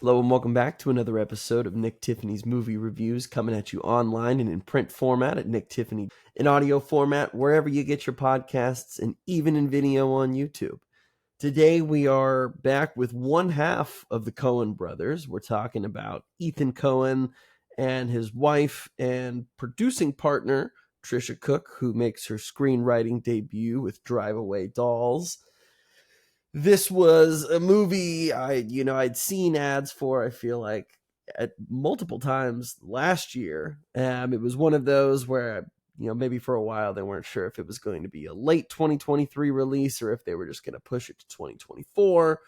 Hello and welcome back to another episode of Nick Tiffany's Movie Reviews, coming at you online and in print format at Nick Tiffany, in audio format wherever you get your podcasts, and even in video on YouTube. Today we are back with one half of the Coen Brothers. We're talking about Ethan Coen and his wife and producing partner, Tricia Cooke, who makes her screenwriting debut with Drive Away Dolls. This was a movie I'd seen ads for, I feel like, at multiple times last year. It was one of those where, maybe for a while they weren't sure if it was going to be a late 2023 release or if they were just going to push it to 2024.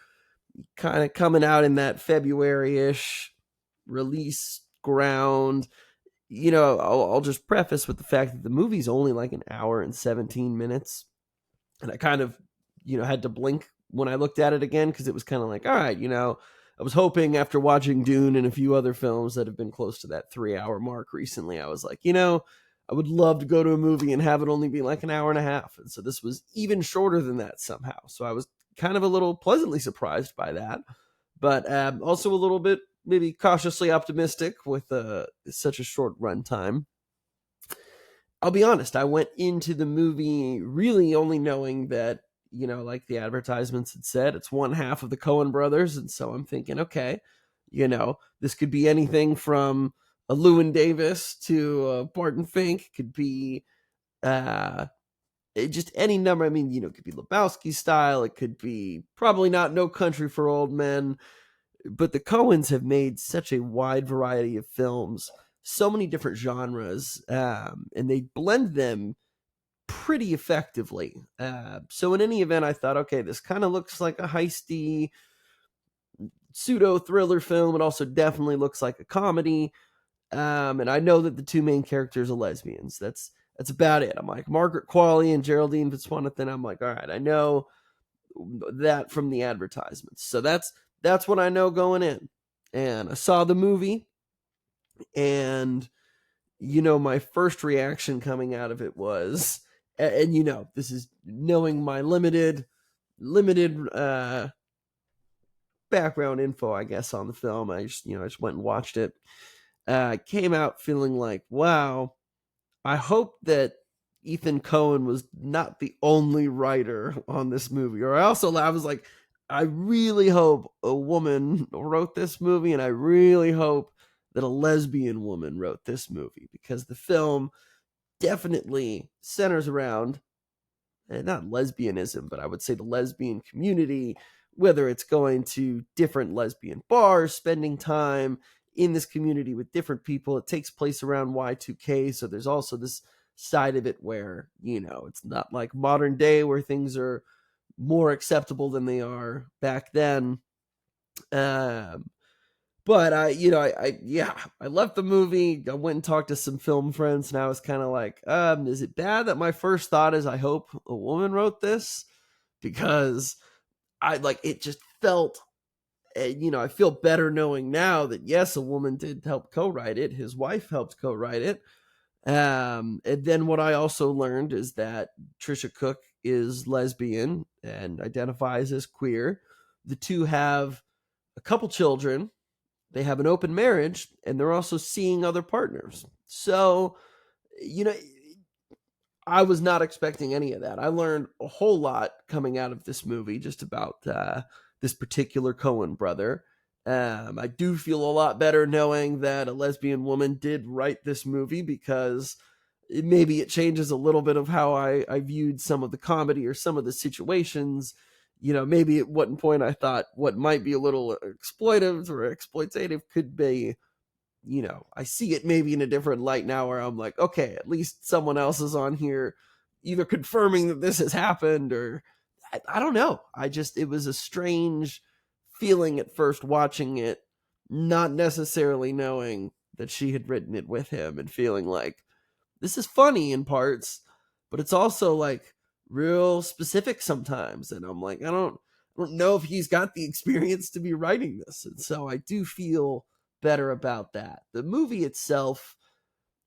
Kind of coming out in that February-ish release ground. I'll just preface with the fact that the movie's only like an hour and 17 minutes. And I kind of, had to blink when I looked at it again, because it was kind of like, all right, I was hoping after watching Dune and a few other films that have been close to that 3-hour mark recently, I was like, I would love to go to a movie and have it only be like an hour and a half. And so this was even shorter than that somehow. So I was kind of a little pleasantly surprised by that, but also a little bit maybe cautiously optimistic with such a short runtime. I'll be honest, I went into the movie really only knowing that, like the advertisements had said, it's one half of the Coen Brothers. And so I'm thinking, okay, this could be anything from a Llewyn Davis to a Barton Fink. It could be just any number. I mean, it could be Lebowski style. It could be probably not No Country for Old Men. But the Coens have made such a wide variety of films, so many different genres, and they blend them pretty effectively. So in any event, I thought, okay, this kind of looks like a heisty pseudo thriller film. It also definitely looks like a comedy. And I know that the two main characters are lesbians. That's about it. I'm like, Margaret Qualley and Geraldine Fitzjonathan. I'm like, all right, I know that from the advertisements. So that's what I know going in. And I saw the movie, and my first reaction coming out of it was, and this is knowing my limited background info, I guess, on the film. I just went and watched it. Came out feeling like, wow, I hope that Ethan Coen was not the only writer on this movie. Or I was like, I really hope a woman wrote this movie, and I really hope that a lesbian woman wrote this movie, because the film definitely centers around, not lesbianism, but I would say the lesbian community, whether it's going to different lesbian bars, spending time in this community with different people. It takes place around Y2K, so there's also this side of it where, it's not like modern day where things are more acceptable than they are back then. But I left the movie. I went and talked to some film friends, and I was kind of like, is it bad that my first thought is I hope a woman wrote this? Because it just felt, I feel better knowing now that yes, a woman did help co-write it. His wife helped co-write it. And then what I also learned is that Tricia Cooke is lesbian and identifies as queer. The two have a couple children. They have an open marriage, and they're also seeing other partners. So, I was not expecting any of that. I learned a whole lot coming out of this movie just about this particular Coen brother. I do feel a lot better knowing that a lesbian woman did write this movie, because maybe it changes a little bit of how I viewed some of the comedy or some of the situations. Maybe at one point I thought what might be a little exploitative or exploitative could be, I see it maybe in a different light now, where I'm like, okay, at least someone else is on here either confirming that this has happened, or I don't know. It was a strange feeling at first watching it, not necessarily knowing that she had written it with him, and feeling like this is funny in parts, but it's also like real specific sometimes. And I'm like, I don't know if he's got the experience to be writing this. And so I do feel better about that. The movie itself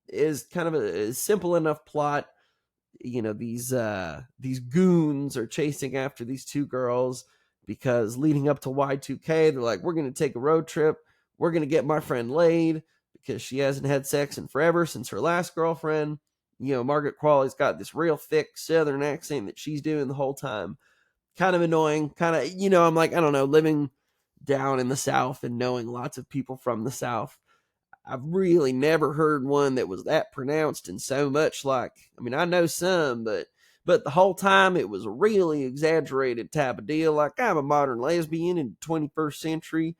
is kind of a simple enough plot. These goons are chasing after these two girls. because leading up to Y2K, they're like, we're going to take a road trip. We're going to get my friend laid because she hasn't had sex in forever since her last girlfriend. Margaret Qualley's got this real thick Southern accent that she's doing the whole time. Kind of annoying. Kind of, I'm like, I don't know, living down in the South and knowing lots of people from the South. I've really never heard one that was that pronounced and so much like, I know some, but the whole time it was a really exaggerated type of deal. Like, I'm a modern lesbian in the 21st century,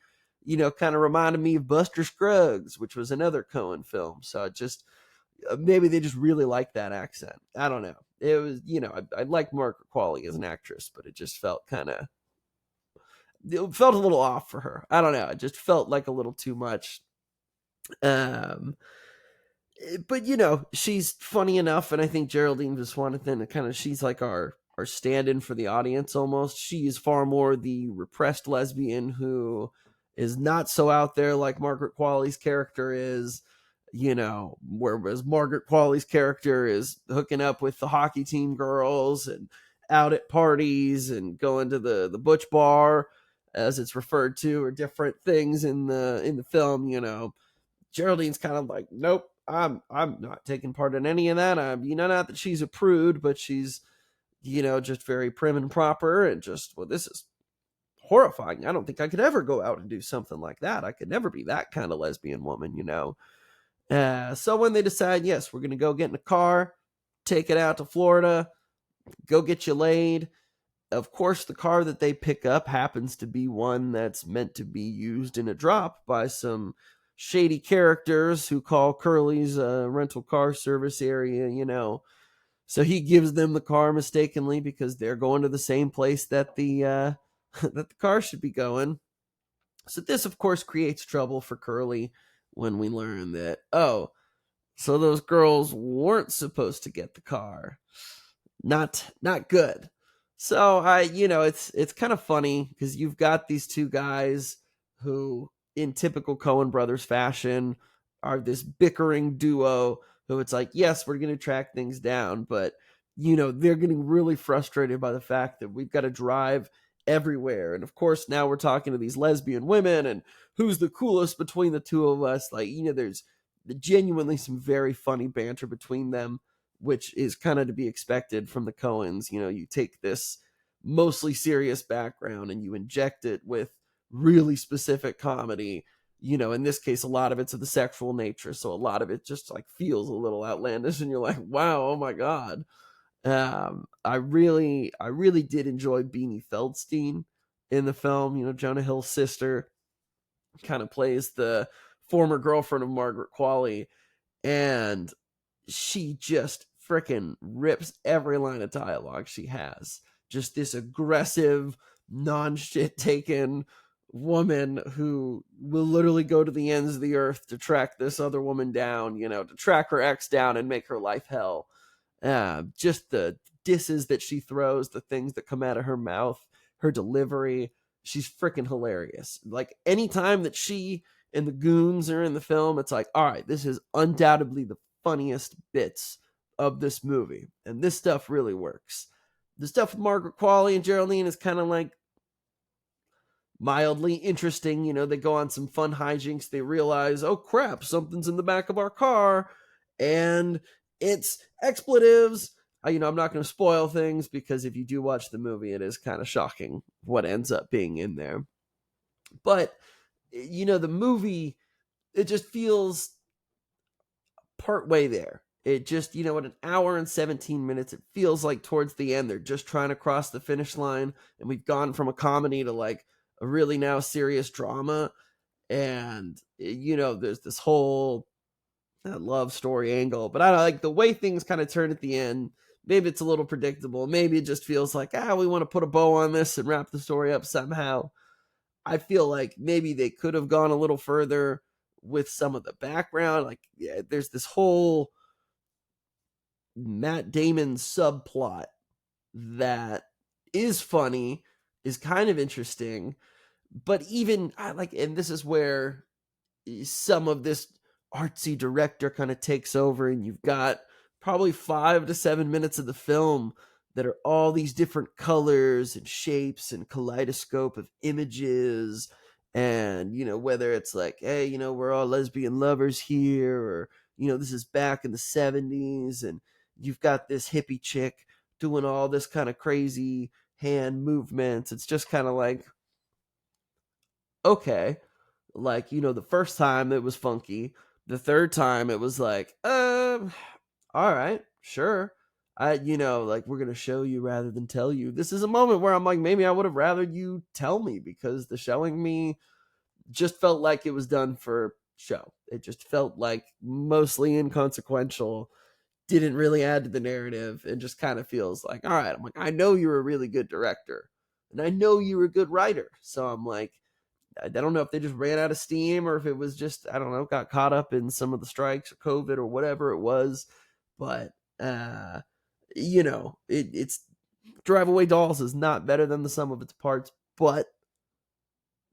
kind of reminded me of Buster Scruggs, which was another Coen film. So it just, maybe they just really like that accent. I don't know. It was, I like Margaret Qualley as an actress, but it just felt it felt a little off for her. I don't know. It just felt like a little too much. But she's funny enough, and I think Geraldine Viswanathan kind of, she's like our stand-in for the audience almost. She is far more the repressed lesbian who is not so out there like Margaret Qualley's character is, whereas Margaret Qualley's character is hooking up with the hockey team girls and out at parties and going to the butch bar, as it's referred to, or different things in the film. Geraldine's kind of like, nope, I'm not taking part in any of that. Not that she's a prude, but she's, just very prim and proper, and just, well, this is horrifying. I don't think I could ever go out and do something like that. I could never be that kind of lesbian woman, So when they decide, yes, we're going to go get in a car, take it out to Florida, go get you laid. Of course, the car that they pick up happens to be one that's meant to be used in a drop by some shady characters who call Curly's rental car service area, So he gives them the car mistakenly because they're going to the same place that the that the car should be going. So this, of course, creates trouble for Curly when we learn that, oh, so those girls weren't supposed to get the car. Not good. So it's kind of funny because you've got these two guys who, in typical Coen Brothers fashion, are this bickering duo who it's like, yes, we're going to track things down, but they're getting really frustrated by the fact that we've got to drive everywhere. And of course, now we're talking to these lesbian women and who's the coolest between the two of us. Like, there's genuinely some very funny banter between them, which is kind of to be expected from the Coens. You take this mostly serious background and you inject it with really specific comedy. In this case, a lot of it's of the sexual nature, so a lot of it just like feels a little outlandish, and you're like, wow, oh my god. I really did enjoy Beanie Feldstein in the film. Jonah Hill's sister kind of plays the former girlfriend of Margaret Qualley, and she just freaking rips every line of dialogue she has. Just this aggressive, non-shit taken woman who will literally go to the ends of the earth to track this other woman down, to track her ex down and make her life hell. Just the disses that she throws, the things that come out of her mouth, her delivery, she's freaking hilarious. Like, anytime that she and the goons are in the film, it's like, all right, this is undoubtedly the funniest bits of this movie, and this stuff really works. The stuff with Margaret Qualley and Geraldine is kind of like mildly interesting. They go on some fun hijinks. They realize, oh crap, something's in the back of our car, and it's expletives. I'm not going to spoil things, because if you do watch the movie, it is kind of shocking what ends up being in there. But the movie, it just feels part way there. It just, at an hour and 17 minutes, it feels like towards the end, they're just trying to cross the finish line. And we've gone from a comedy to like a really now serious drama. And, there's this whole love story angle. But I don't like the way things kind of turn at the end. Maybe it's a little predictable. Maybe it just feels like, we want to put a bow on this and wrap the story up somehow. I feel like maybe they could have gone a little further with some of the background. Like, yeah, there's this whole Matt Damon subplot that is funny, is kind of interesting, but even and this is where some of this artsy director kind of takes over, and you've got probably 5 to 7 minutes of the film that are all these different colors and shapes and kaleidoscope of images. And, whether it's like, hey, we're all lesbian lovers here, or, this is back in the 70s, and you've got this hippie chick doing all this kind of crazy hand movements. It's just kind of like, okay, like, the first time it was funky. The third time it was like, all right, sure. Like, we're going to show you rather than tell you. This is a moment where I'm like, maybe I would have rather you tell me, because the showing me just felt like it was done for show. It just felt like mostly inconsequential, didn't really add to the narrative, and just kind of feels like, all right, I'm like, I know you're a really good director, and I know you're a good writer. So I'm like, I don't know if they just ran out of steam, or if it was just, I don't know, got caught up in some of the strikes or COVID or whatever it was. But, it's Drive Away Dolls is not better than the sum of its parts, but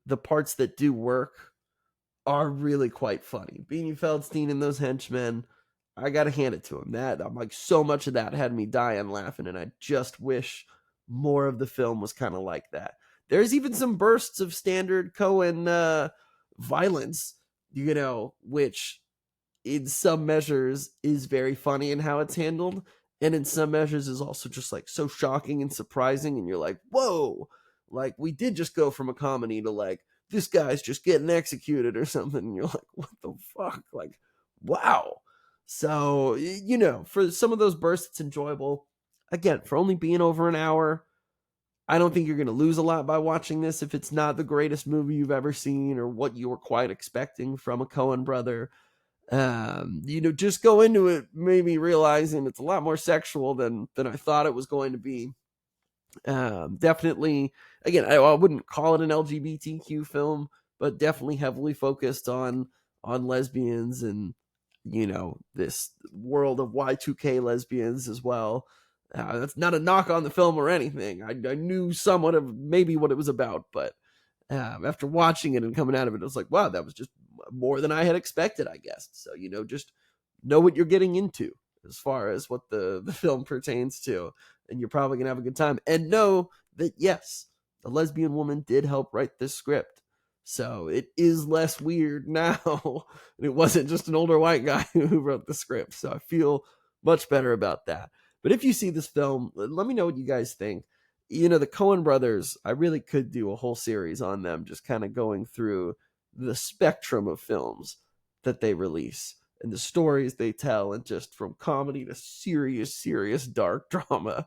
the parts that do work are really quite funny. Beanie Feldstein and those henchmen, I gotta hand it to him. I'm like, so much of that had me dying laughing, and I just wish more of the film was kind of like that. There's even some bursts of standard Coen violence, which in some measures is very funny in how it's handled, and in some measures is also just like so shocking and surprising, and you're like, whoa, like we did just go from a comedy to like, this guy's just getting executed or something, and you're like, what the fuck, like, wow. So, for some of those bursts, it's enjoyable. Again, for only being over an hour, I don't think you're going to lose a lot by watching this if it's not the greatest movie you've ever seen, or what you were quite expecting from a Coen brother. Just go into it maybe realizing it's a lot more sexual than I thought it was going to be. Definitely, again, I wouldn't call it an LGBTQ film, but definitely heavily focused on lesbians, and this world of Y2K lesbians as well. That's not a knock on the film or anything. I knew somewhat of maybe what it was about, but after watching it and coming out of it, I was like, wow, that was just more than I had expected, I guess. So, just know what you're getting into as far as what the film pertains to, and you're probably going to have a good time. And know that, yes, the lesbian woman did help write this script. So it is less weird now. And it wasn't just an older white guy who wrote the script. So I feel much better about that. But if you see this film, let me know what you guys think. The Coen brothers, I really could do a whole series on them, just kind of going through the spectrum of films that they release and the stories they tell, and just from comedy to serious dark drama.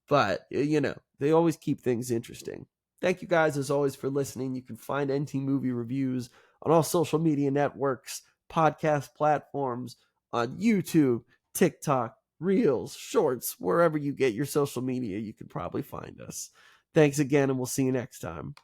But, they always keep things interesting. Thank you guys, as always, for listening. You can find NT Movie Reviews on all social media networks, podcast platforms, on YouTube, TikTok, Reels, Shorts, wherever you get your social media, you can probably find us. Thanks again, and we'll see you next time.